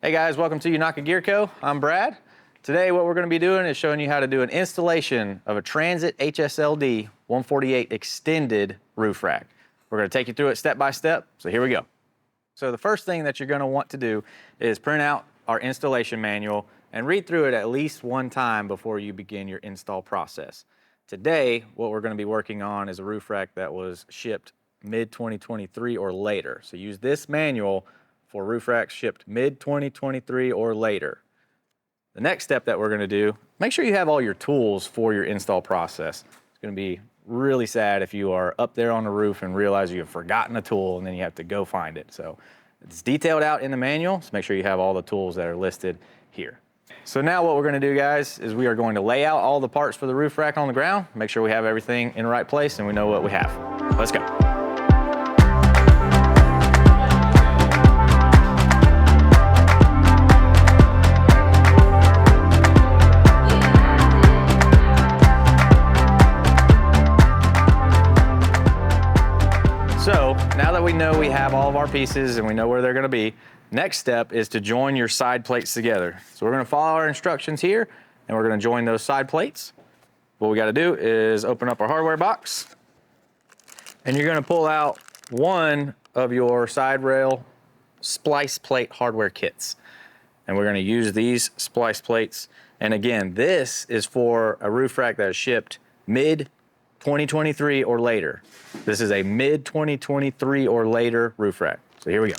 Hey guys, welcome to Unaka Gear Co. I'm Brad. Today what we're going to be doing is showing you how to do an installation of a Transit HSLD 148 extended roof rack. We're going to take you through it step by step, so here we go. So the first thing that you're going to want to do is print out our installation manual and read through it at least one time before you begin your install process. Today, what we're going to be working on is a roof rack that was shipped mid-2023 or later. So use this manual for roof racks shipped mid-2023 or later. The next step that we're going to do, make sure you have all your tools for your install process. It's going to be really sad if you are up there on the roof and realize you have forgotten a tool and then you have to go find it. So it's detailed out in the manual, so make sure you have all the tools that are listed here. So now what we're going to do, guys, is we are going to lay out all the parts for the roof rack on the ground, make sure we have everything in the right place and we know what we have. Let's go. So now that we know we have all of our pieces and we know where they're going to be, next step is to join your side plates together. So we're going to follow our instructions here and we're going to join those side plates. What we got to do is open up our hardware box and you're going to pull out one of your side rail splice plate hardware kits. And we're going to use these splice plates. And again, this is for a roof rack that is shipped mid-2023 or later. This is a mid-2023 or later roof rack. So here we go.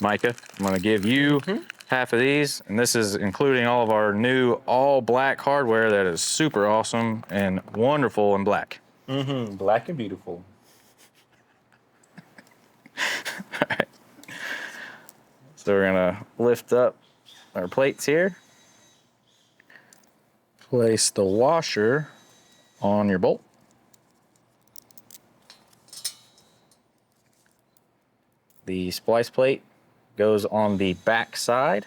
Micah, I'm gonna give you half of these, and this is including all of our new all black hardware that is super awesome and wonderful in black. Black and beautiful. All right. So we're gonna lift up our plates here. Place the washer on your bolt. The splice plate goes on the back side.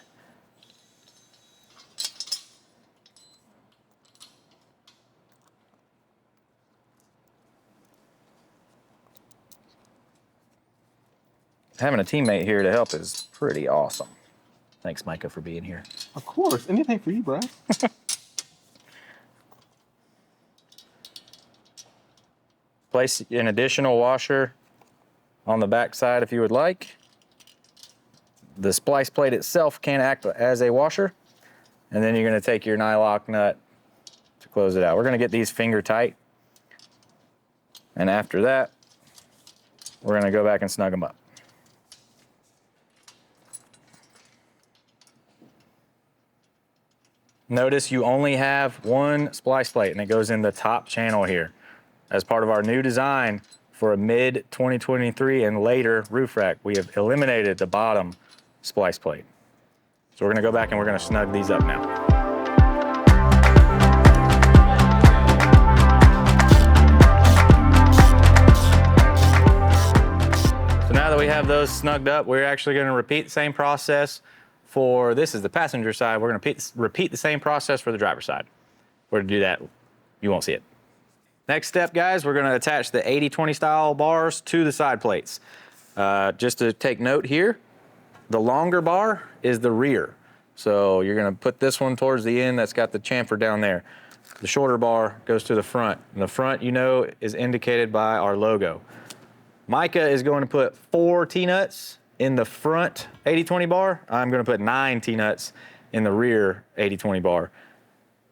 Having a teammate here to help is pretty awesome. Thanks, Micah, for being here. Of course, anything for you, Brad. Place an additional washer on the back side if you would like. The splice plate itself can act as a washer. And then you're going to take your nylock nut to close it out. We're going to get these finger tight. And after that, we're going to go back and snug them up. Notice you only have one splice plate and it goes in the top channel here. As part of our new design for a mid-2023 and later roof rack, we have eliminated the bottom splice plate. So we're gonna go back and we're gonna snug these up now. So now that we have those snugged up, we're actually gonna repeat the same process for, this is the passenger side, we're gonna repeat the same process for the driver's side. We're gonna do that, you won't see it. Next step, guys, we're gonna attach the 80-20 style bars to the side plates. Just to take note here, the longer bar is the rear. So you're gonna put this one towards the end that's got the chamfer down there. The shorter bar goes to the front. And the front, you know, is indicated by our logo. Micah is going to put 4 T-nuts in the front 80-20 bar. I'm gonna put 9 T-nuts in the rear 80-20 bar.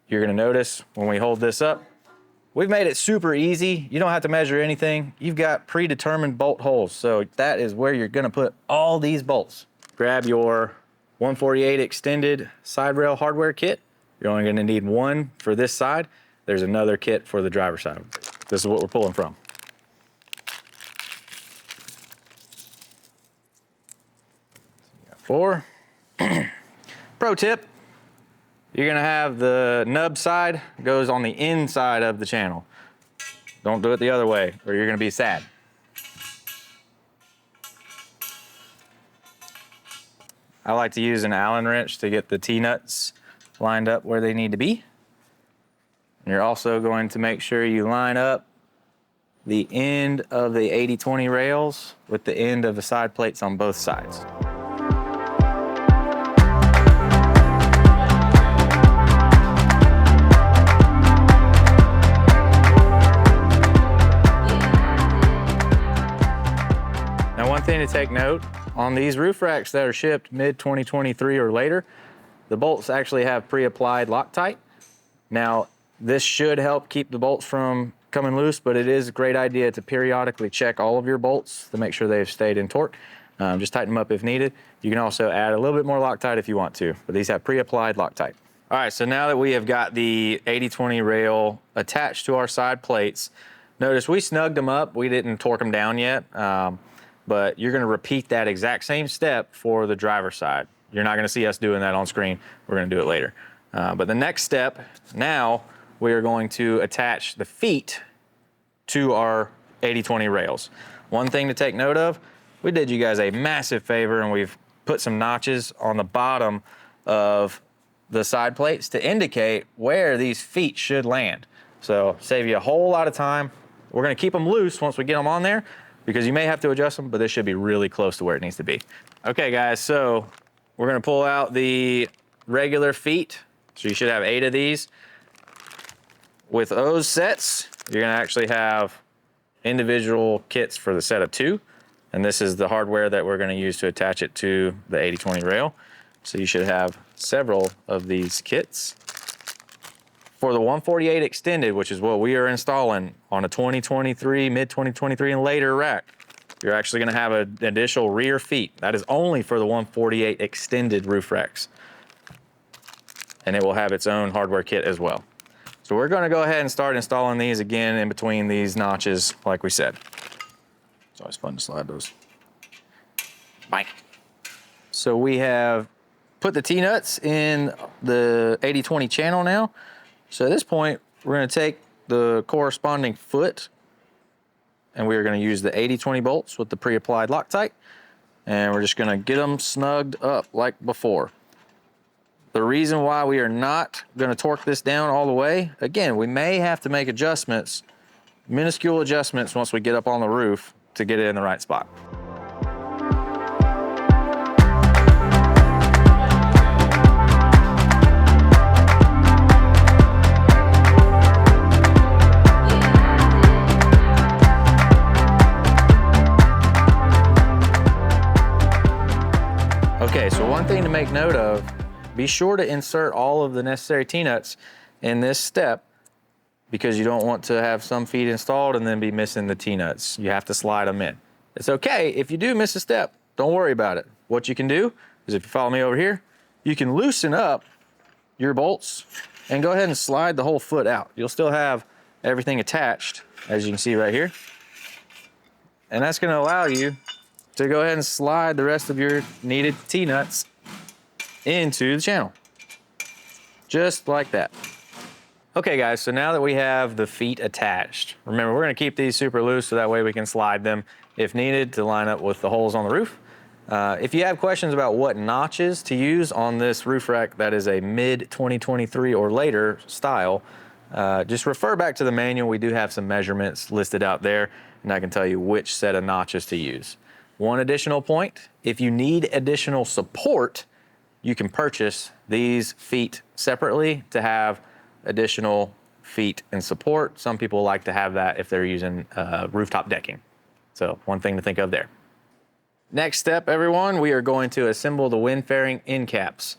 You're gonna notice when we hold this up, we've made it super easy. You don't have to measure anything. You've got predetermined bolt holes. So that is where you're gonna put all these bolts. Grab your 148 extended side rail hardware kit. You're only gonna need one for this side. There's another kit for the driver's side. This is what we're pulling from. So 4. Pro tip. You're gonna have the nub side goes on the inside of the channel. Don't do it the other way or you're gonna be sad. I like to use an Allen wrench to get the T-nuts lined up where they need to be. And you're also going to make sure you line up the end of the 80-20 rails with the end of the side plates on both sides. thing to take note, on these roof racks that are shipped mid-2023 or later, the bolts actually have pre-applied Loctite. Now, this should help keep the bolts from coming loose, but it is a great idea to periodically check all of your bolts to make sure they've stayed in torque. Just tighten them up if needed. You can also add a little bit more Loctite if you want to, but these have pre-applied Loctite. All right, so now that we have got the 80/20 rail attached to our side plates, notice we snugged them up. We didn't torque them down yet, but you're gonna repeat that exact same step for the driver's side. You're not gonna see us doing that on screen. We're gonna do it later. But the next step, now we are going to attach the feet to our 80/20 rails. One thing to take note of, we did you guys a massive favor and we've put some notches on the bottom of the side plates to indicate where these feet should land. So save you a whole lot of time. We're gonna keep them loose once we get them on there because you may have to adjust them, but this should be really close to where it needs to be. Okay guys, so we're gonna pull out the regular feet. So you should have 8 of these. With those sets, you're gonna actually have individual kits for the set of 2. And this is the hardware that we're gonna use to attach it to the 80/20 rail. So you should have several of these kits. For the 148 extended, which is what we are installing on a 2023, mid-2023 and later rack, you're actually gonna have an additional rear feet. That is only for the 148 extended roof racks. And it will have its own hardware kit as well. So we're gonna go ahead and start installing these again in between these notches, like we said. It's always fun to slide those. Bye. So we have put the T-nuts in the 80/20 channel now. So at this point, we're gonna take the corresponding foot and we're gonna use the 80/20 bolts with the pre-applied Loctite. And we're just gonna get them snugged up like before. The reason why we are not gonna torque this down all the way, again, we may have to make adjustments, minuscule adjustments once we get up on the roof to get it in the right spot. Okay, so one thing to make note of, be sure to insert all of the necessary T-nuts in this step because you don't want to have some feet installed and then be missing the T-nuts. You have to slide them in. It's okay if you do miss a step, don't worry about it. What you can do is if you follow me over here, you can loosen up your bolts and go ahead and slide the whole foot out. You'll still have everything attached, as you can see right here. And that's gonna allow you to go ahead and slide the rest of your needed T-nuts into the channel, just like that. Okay guys, so now that we have the feet attached, remember we're gonna keep these super loose so that way we can slide them if needed to line up with the holes on the roof. If you have questions about what notches to use on this roof rack that is a mid-2023 or later style, just refer back to the manual. We do have some measurements listed out there and I can tell you which set of notches to use. One additional point, if you need additional support, you can purchase these feet separately to have additional feet and support. Some people like to have that if they're using rooftop decking. So one thing to think of there. Next step, everyone, we are going to assemble the wind fairing end caps.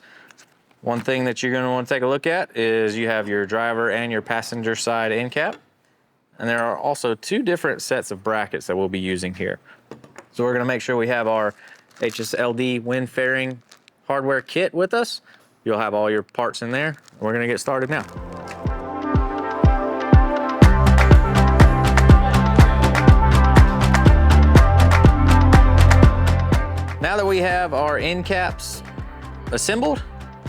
One thing that you're gonna want to take a look at is you have your driver and your passenger side end cap. And there are also 2 different sets of brackets that we'll be using here. So we're gonna make sure we have our HSLD wind fairing hardware kit with us. You'll have all your parts in there. We're gonna get started now. Now that we have our end caps assembled,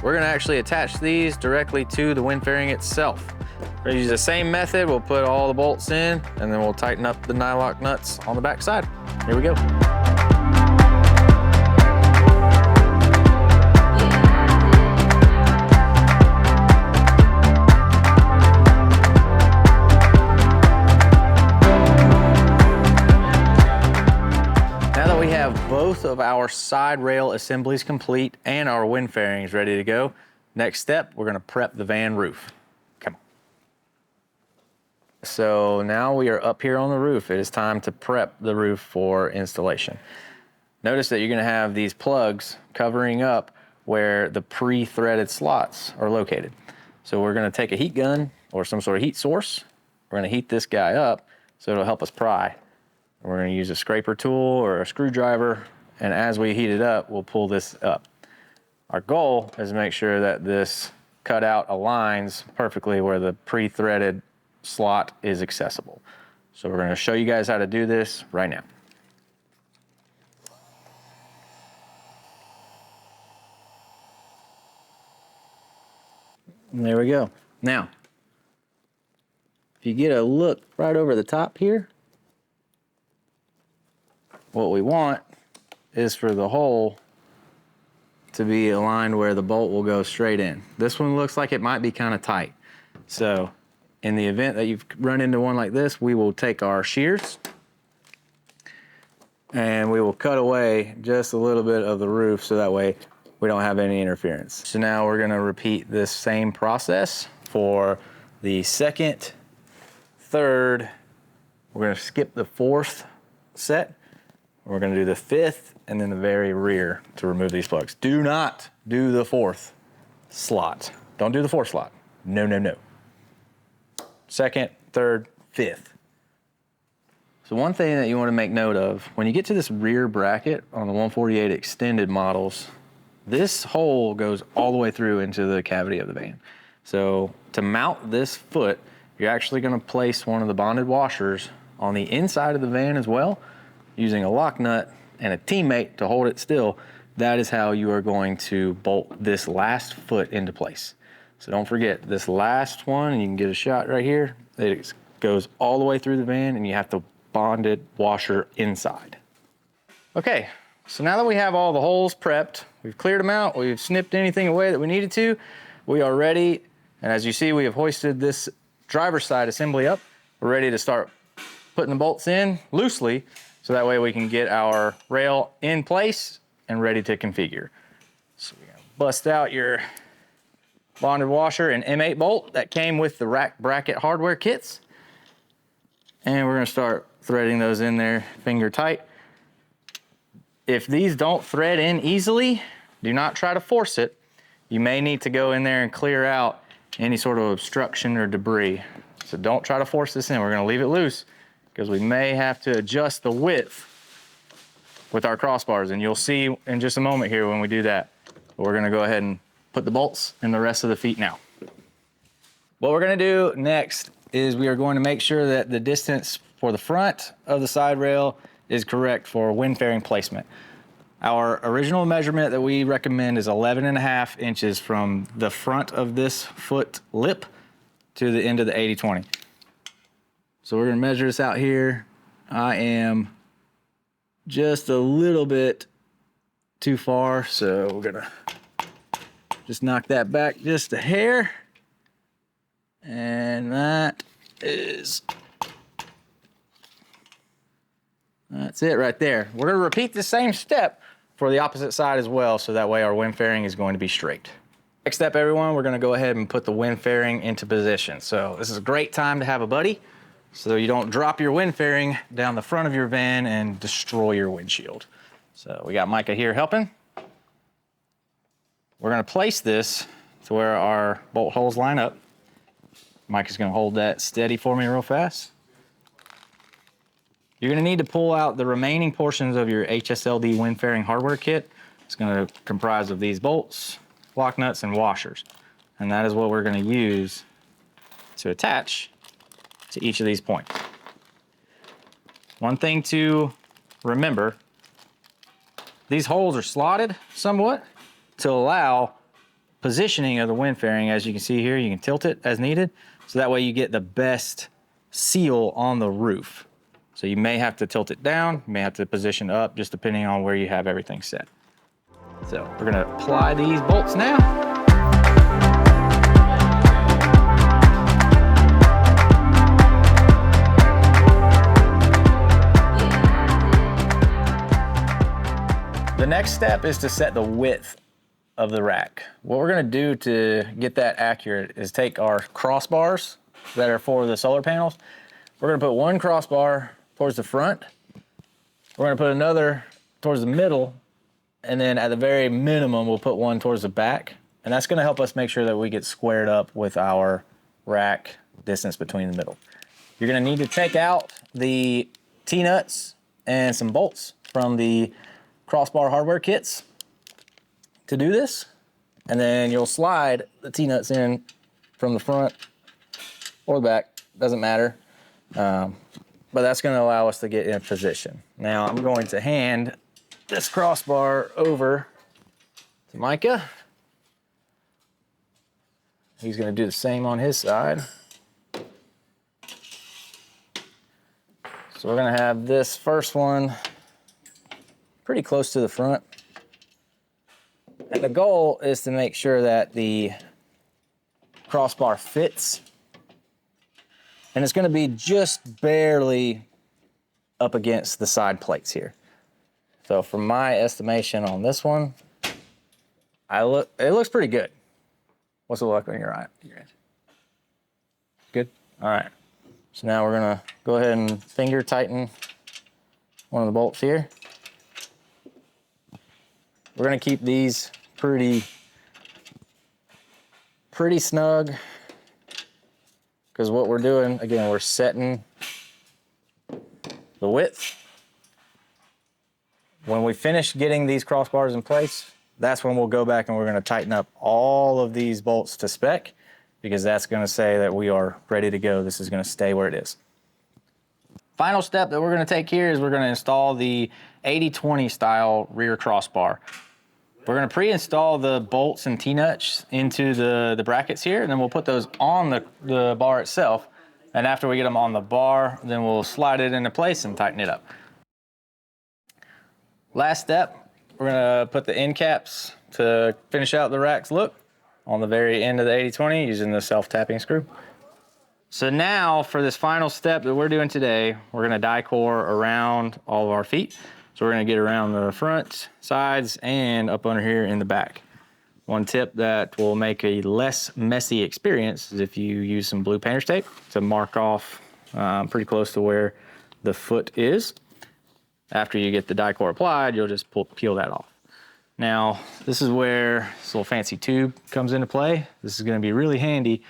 we're gonna actually attach these directly to the wind fairing itself. We're gonna use the same method. We'll put all the bolts in and then we'll tighten up the nylock nuts on the back side. Here we go. Now that we have both of our side rail assemblies complete and our wind fairings ready to go, next step, we're gonna prep the van roof. Come on. So now we are up here on the roof. It is time to prep the roof for installation. Notice that you're gonna have these plugs covering up where the pre-threaded slots are located. So we're gonna take a heat gun or some sort of heat source. We're gonna heat this guy up so it'll help us pry. We're gonna use a scraper tool or a screwdriver, and as we heat it up, we'll pull this up. Our goal is to make sure that this cutout aligns perfectly where the pre-threaded slot is accessible. So we're gonna show you guys how to do this right now. And there we go. Now, if you get a look right over the top here, what we want is for the hole to be aligned where the bolt will go straight in. This one looks like it might be kind of tight. So in the event that you've run into one like this, we will take our shears and we will cut away just a little bit of the roof so that way we don't have any interference. So now we're gonna repeat this same process for the second, third, we're gonna skip the fourth set. We're gonna do the fifth and then the very rear to remove these plugs. Do not do the fourth slot. Don't do the fourth slot. No, no, no. Second, third, fifth. So one thing that you wanna make note of, when you get to this rear bracket on the 148 extended models, this hole goes all the way through into the cavity of the van. So to mount this foot, you're actually gonna place one of the bonded washers on the inside of the van as well, using a lock nut and a teammate to hold it still. That is how you are going to bolt this last foot into place. So don't forget this last one, and you can get a shot right here. It goes all the way through the van and you have the bonded washer inside. Okay, so now that we have all the holes prepped, we've cleared them out, we've snipped anything away that we needed to, we are ready. And as you see, we have hoisted this driver's side assembly up. We're ready to start putting the bolts in loosely, so that way we can get our rail in place and ready to configure. So we're gonna bust out your bonded washer and M8 bolt that came with the rack bracket hardware kits. And we're gonna start threading those in there finger tight. If these don't thread in easily, do not try to force it. You may need to go in there and clear out any sort of obstruction or debris. So don't try to force this in. We're gonna leave it loose because we may have to adjust the width with our crossbars, and you'll see in just a moment here when we do that. But we're gonna go ahead and put the bolts in the rest of the feet now. What we're gonna do next is we are going to make sure that the distance for the front of the side rail is correct for wind fairing placement. Our original measurement that we recommend is 11.5 inches from the front of this foot lip to the end of the 80/20. So we're gonna measure this out here. I am just a little bit too far, so we're gonna just knock that back just a hair. And that's it right there. We're gonna repeat the same step for the opposite side as well, so that way our wind fairing is going to be straight. Next step, everyone, we're gonna go ahead and put the wind fairing into position. So this is a great time to have a buddy, so you don't drop your wind fairing down the front of your van and destroy your windshield. So we got Micah here helping. We're gonna place this to where our bolt holes line up. Micah's gonna hold that steady for me real fast. You're gonna need to pull out the remaining portions of your HSLD wind fairing hardware kit. It's gonna comprise of these bolts, lock nuts, and washers. And that is what we're gonna use to attach to each of these points. One thing to remember, these holes are slotted somewhat to allow positioning of the wind fairing. As you can see here, you can tilt it as needed, so that way you get the best seal on the roof. So you may have to tilt it down, you may have to position up, just depending on where you have everything set. So we're gonna apply these bolts now. The next step is to set the width of the rack. What we're gonna do to get that accurate is take our crossbars that are for the solar panels. We're gonna put one crossbar towards the front. We're gonna put another towards the middle, and then at the very minimum, we'll put one towards the back. And that's gonna help us make sure that we get squared up with our rack distance between the middle. You're gonna need to take out the T-nuts and some bolts from the crossbar hardware kits to do this. And then you'll slide the T-nuts in from the front or the back, doesn't matter. But that's gonna allow us to get in position. Now I'm going to hand this crossbar over to Micah. He's gonna do the same on his side. So we're gonna have this first one pretty close to the front. And the goal is to make sure that the crossbar fits. And it's gonna be just barely up against the side plates here. So from my estimation on this one, it looks pretty good. What's it look on your eye? Good? All right. So now we're gonna go ahead and finger tighten one of the bolts here. We're gonna keep these pretty snug, because what we're doing, again, we're setting the width. When we finish getting these crossbars in place, that's when we'll go back and we're gonna tighten up all of these bolts to spec, because that's gonna say that we are ready to go. This is gonna stay where it is. Final step that we're gonna take here is we're gonna install the 80/20 style rear crossbar. We're gonna pre-install the bolts and T-nuts into the brackets here, and then we'll put those on the bar itself. And after we get them on the bar, then we'll slide it into place and tighten it up. Last step, we're gonna put the end caps to finish out the rack's look on the very end of the 80/20 using the self-tapping screw. So now for this final step that we're doing today, we're gonna die core around all of our feet. So we're gonna get around the front, sides, and up under here in the back. One tip that will make a less messy experience is if you use some blue painter's tape to mark off pretty close to where the foot is. After you get the die core applied, you'll just peel that off. Now, this is where this little fancy tube comes into play. This is gonna be really handy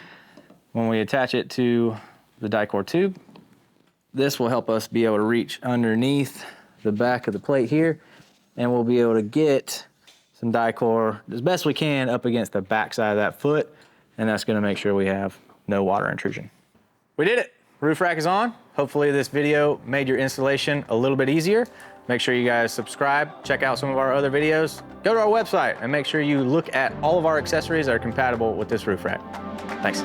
when we attach it to the die core tube. This will help us be able to reach underneath the back of the plate here, and we'll be able to get some die core as best we can up against the back side of that foot, and that's gonna make sure we have no water intrusion. We did it. Roof rack is on. Hopefully this video made your installation a little bit easier. Make sure you guys subscribe, check out some of our other videos. Go to our website and make sure you look at all of our accessories that are compatible with this roof rack. Thanks.